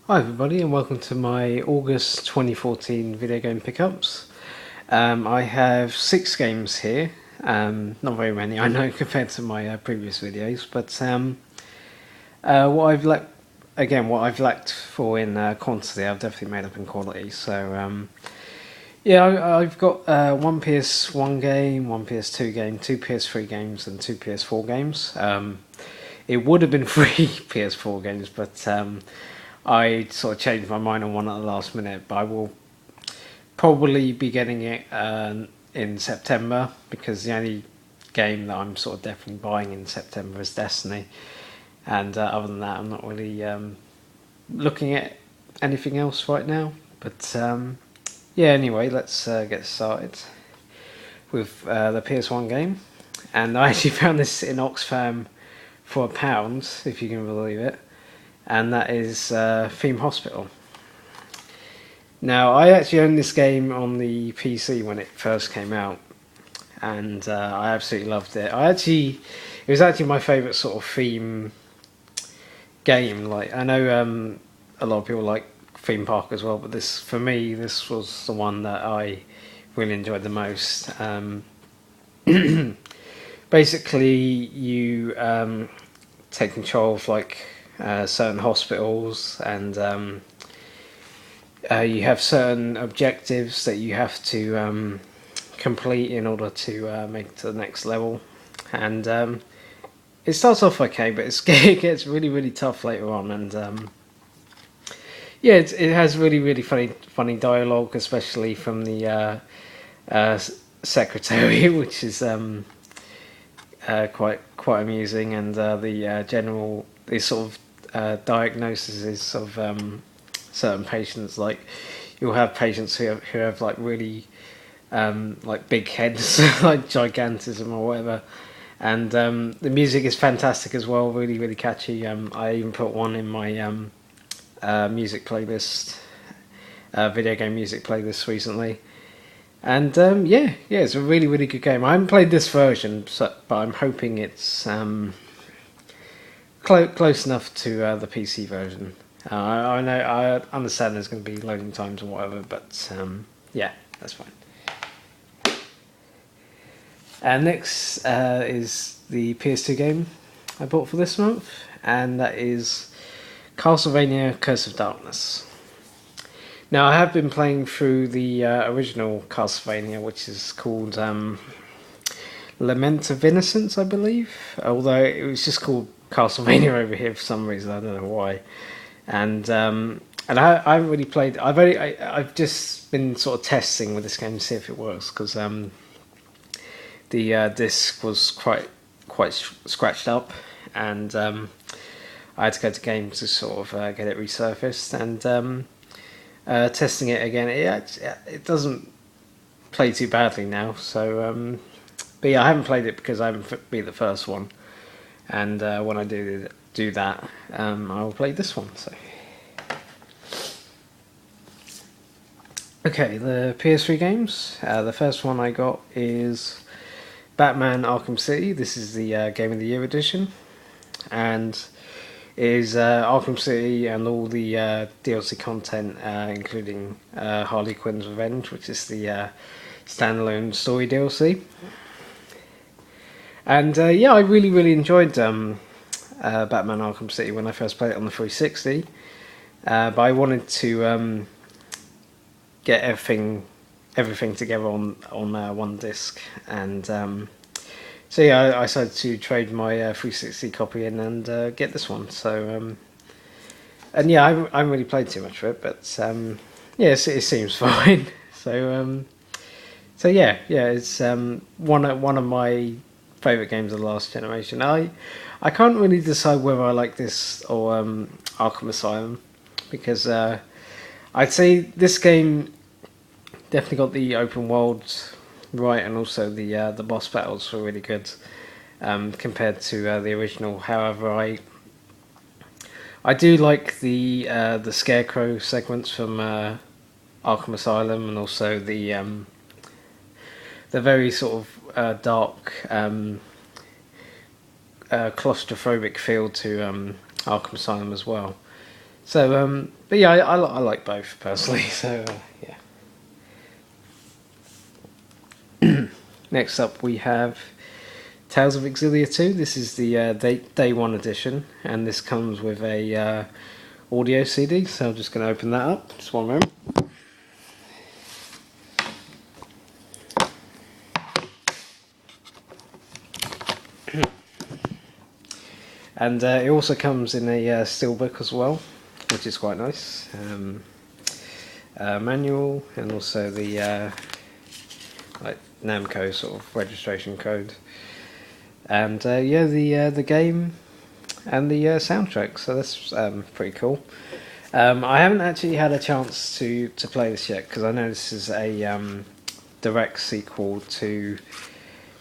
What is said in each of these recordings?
Hi everybody and welcome to my August 2014 video game pickups. I have 6 games here, not very many I know compared to my previous videos, but what I've lacked for in quantity I've definitely made up in quality. So I've got one PS1 game, one PS2 game, 2 PS3 games and 2 PS4 games. It would have been 3 PS4 games, but I sort of changed my mind on one at the last minute. But I will probably be getting it in September, because the only game that I'm sort of definitely buying in September is Destiny. And other than that, I'm not really looking at anything else right now. But anyway, let's get started with the PS1 game. And I actually found this in Oxfam for £1, if you can believe it. And that is Theme Hospital. Now, I actually owned this game on the PC when it first came out, and I absolutely loved it. It was actually my favourite sort of theme game. Like, I know a lot of people like Theme Park as well, but for me, this was the one that I really enjoyed the most. Basically, you take control of certain hospitals, and you have certain objectives that you have to complete in order to make it to the next level. And it starts off okay, but it gets really, really tough later on. And it has really, really funny dialogue, especially from the secretary, which is quite amusing, and the sort of diagnoses of certain patients. Like, you'll have patients who have like really big heads, like gigantism or whatever. And the music is fantastic as well, really, really catchy. I even put one in my music playlist, video game music playlist recently. And it's a really, really good game. I haven't played this version, but I'm hoping it's close enough to the PC version. I know, I understand there's going to be loading times and whatever, but that's fine. And next is the PS2 game I bought for this month, and that is Castlevania Curse of Darkness. Now, I have been playing through the original Castlevania, which is called Lament of Innocence, I believe, although it was just called Castlevania over here for some reason. I don't know why. And I haven't really played. I've just been sort of testing with this game to see if it works, because the disc was quite scratched up, and I had to go to games to sort of get it resurfaced. And testing it again, it doesn't play too badly now. So, but yeah, I haven't played it because I haven't beat the first one. And when I do that, I will play this one. So, okay, the PS3 games. The first one I got is Batman Arkham City. This is the Game of the Year edition, and it is Arkham City and all the DLC content, including Harley Quinn's Revenge, which is the standalone story DLC. And I really, really enjoyed Batman Arkham City when I first played it on the 360. But I wanted to get everything together on one disc, and I decided to trade my 360 copy in and get this one. So I haven't really played too much of it, but it seems fine. So it's one of my favourite games of the last generation. I can't really decide whether I like this or Arkham Asylum, because I'd say this game definitely got the open world right, and also the boss battles were really good compared to the original. However, I do like the Scarecrow segments from Arkham Asylum, and also the very sort of dark claustrophobic feel to Arkham Asylum as well. So, but yeah, I like both personally. So yeah. Next up, we have Tales of Exodia 2. This is the day one edition, and this comes with a audio CD. So I'm just going to open that up. Just one moment. And it also comes in a steelbook as well, which is quite nice. Manual, and also the like Namco sort of registration code, and yeah, the game and the soundtrack. So that's pretty cool. I haven't actually had a chance to play this yet, because I know this is a direct sequel to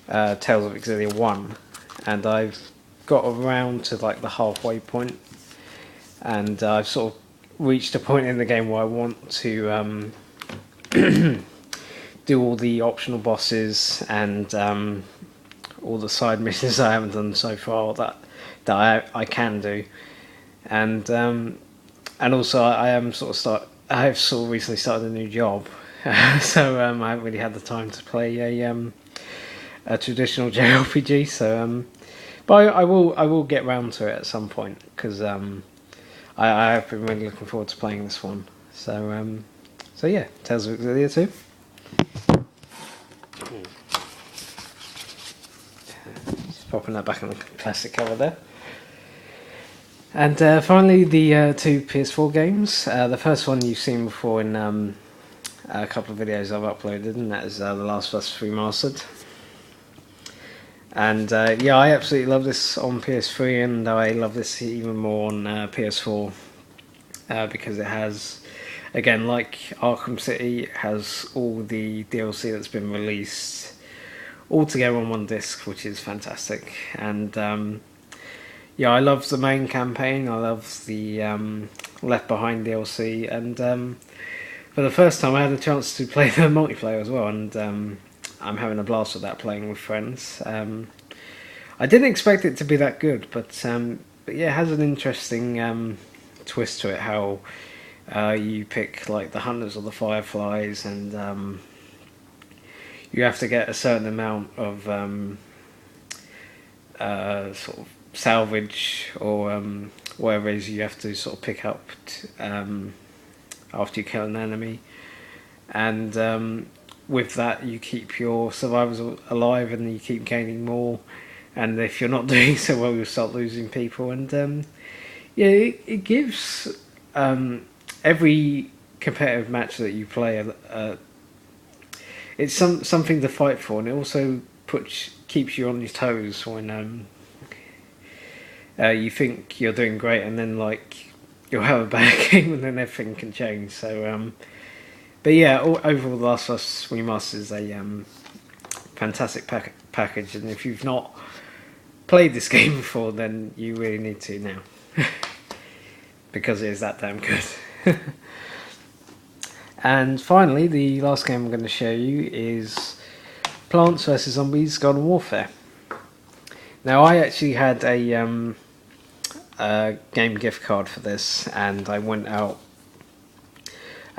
Tales of Exodia 1, and I've got around to like the halfway point, and I've sort of reached a point in the game where I want to do all the optional bosses and all the side missions I haven't done so far that I can do, and also I have sort of recently started a new job, so I haven't really had the time to play a traditional JRPG. So but I will get round to it at some point, because I have been really looking forward to playing this one. So yeah, Tales of Exodia 2. Just popping that back on the plastic cover there. And finally, the two PS4 games. The first one you've seen before in a couple of videos I've uploaded, and that is The Last of Us Remastered. And yeah, I absolutely love this on PS3, and I love this even more on PS4, because it has, again, like Arkham City, it has all the DLC that's been released all together on one disc, which is fantastic. And yeah, I love the main campaign, I love the Left Behind DLC, and for the first time I had a chance to play the multiplayer as well, and I'm having a blast with that, playing with friends. I didn't expect it to be that good, but yeah, it has an interesting twist to it, how you pick like the hunters or the fireflies, and you have to get a certain amount of sort of salvage, or whatever it is you have to sort of pick up after you kill an enemy, and with that you keep your survivors alive, and you keep gaining more, and if you're not doing so well, you'll start losing people. And yeah, it gives every competitive match that you play it's something to fight for, and it also keeps you on your toes when you think you're doing great, and then like you'll have a bad game, and then everything can change. So but yeah, overall, The Last of Us Remastered is a fantastic package, and if you've not played this game before, then you really need to now, because it is that damn good. And finally, the last game I'm going to show you is Plants vs Zombies Garden Warfare. Now, I actually had a game gift card for this, and I went out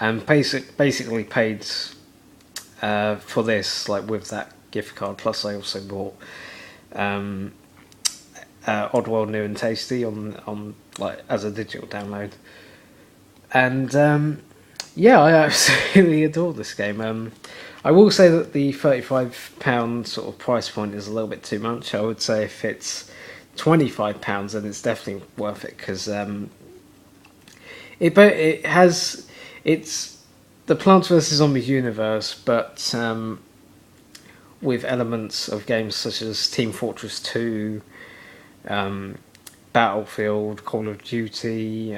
and basically paid for this, like, with that gift card. Plus, I also bought Oddworld New and Tasty on like as a digital download, and yeah, I absolutely adore this game. I will say that the £35 sort of price point is a little bit too much. I would say if it's £25, then it's definitely worth it, because it's the Plants vs Zombies universe, but with elements of games such as Team Fortress 2, Battlefield, Call of Duty,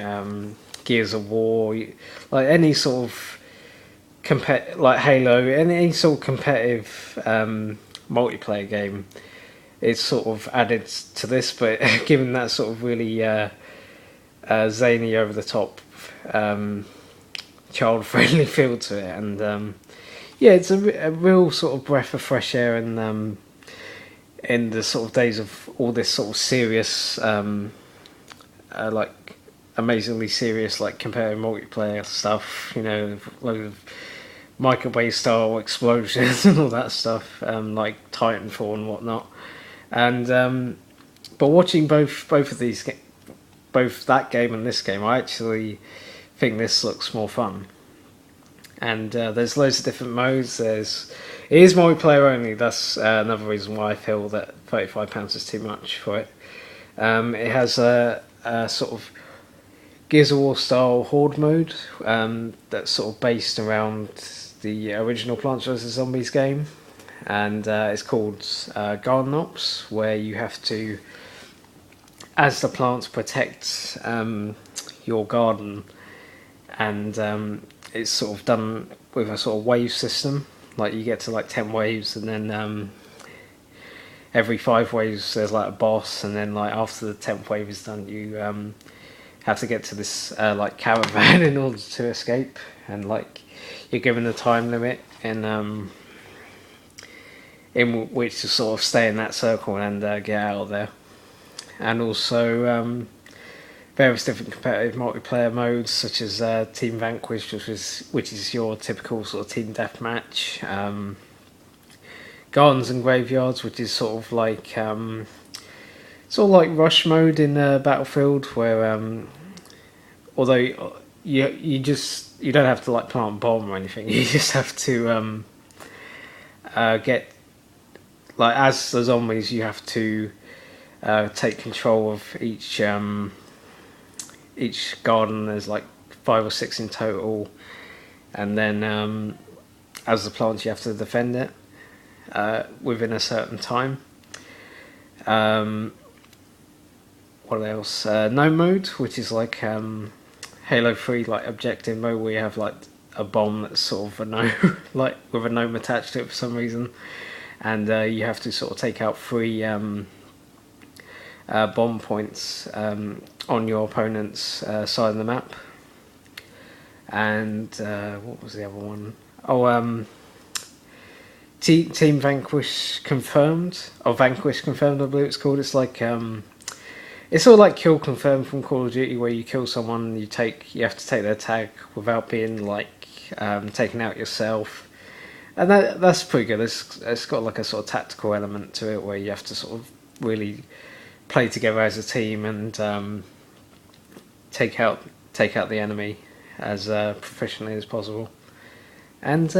Gears of War, like any sort of like Halo, any sort of competitive multiplayer game. It's sort of added to this, but given that sort of really zany, over the top, child friendly feel to it, and yeah, it's a real sort of breath of fresh air, and in the sort of days of all this sort of serious like amazingly serious, like comparing multiplayer stuff. You know, load of microwave style explosions and all that stuff, like Titanfall and whatnot. And but watching both of these, both that game and this game, I actually think this looks more fun. And there's loads of different modes. It is multiplayer only. That's another reason why I feel that £35 is too much for it. It has a sort of Gears of War style horde mode that's sort of based around the original Plants vs Zombies game, and it's called Garden Ops, where you have to, as the plants, protect your garden, and it's sort of done with a sort of wave system. Like you get to like 10 waves, and then every 5 waves there's like a boss, and then like after the 10th wave is done, you have to get to this like caravan in order to escape, and like you're given a time limit in which to sort of stay in that circle and get out of there. And also various different competitive multiplayer modes, such as Team Vanquish, which is your typical sort of team deathmatch. Gardens and Graveyards, which is sort of like rush mode in Battlefield, where although you don't have to like plant a bomb or anything, you just have to get, like, as the zombies, you have to take control of each garden. There's like 5 or 6 in total, and then as the plants, you have to defend it within a certain time. What else? No mode, which is like Halo 3 like objective mode, where you have like a bomb that's sort of a gnome, like with a gnome attached to it for some reason, and you have to sort of take out 3 bomb points on your opponent's side of the map. And what was the other one? Oh, Team Vanquish Confirmed, or Vanquish Confirmed, I believe it's called. It's like it's sort of like Kill Confirmed from Call of Duty, where you kill someone and you have to take their tag without being like taken out yourself. And that's pretty good. It's got like a sort of tactical element to it, where you have to sort of really play together as a team and take out the enemy as professionally as possible. And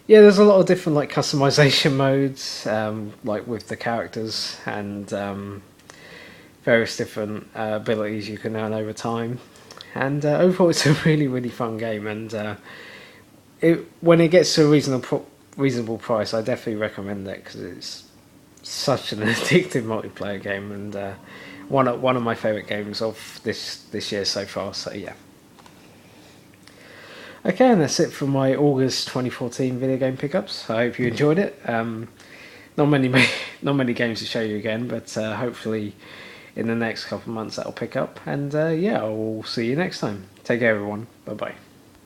yeah, there's a lot of different like customization modes, like with the characters, and various different abilities you can earn over time. And overall, it's a really, really fun game. And when it gets to a reasonable price, I definitely recommend it, because it's such an addictive multiplayer game, and one of my favourite games of this year so far. So yeah. Okay, and that's it for my August 2014 video game pickups. I hope you enjoyed it. Not many games to show you again, but hopefully in the next couple of months that'll pick up. And yeah, I will see you next time. Take care, everyone. Bye bye.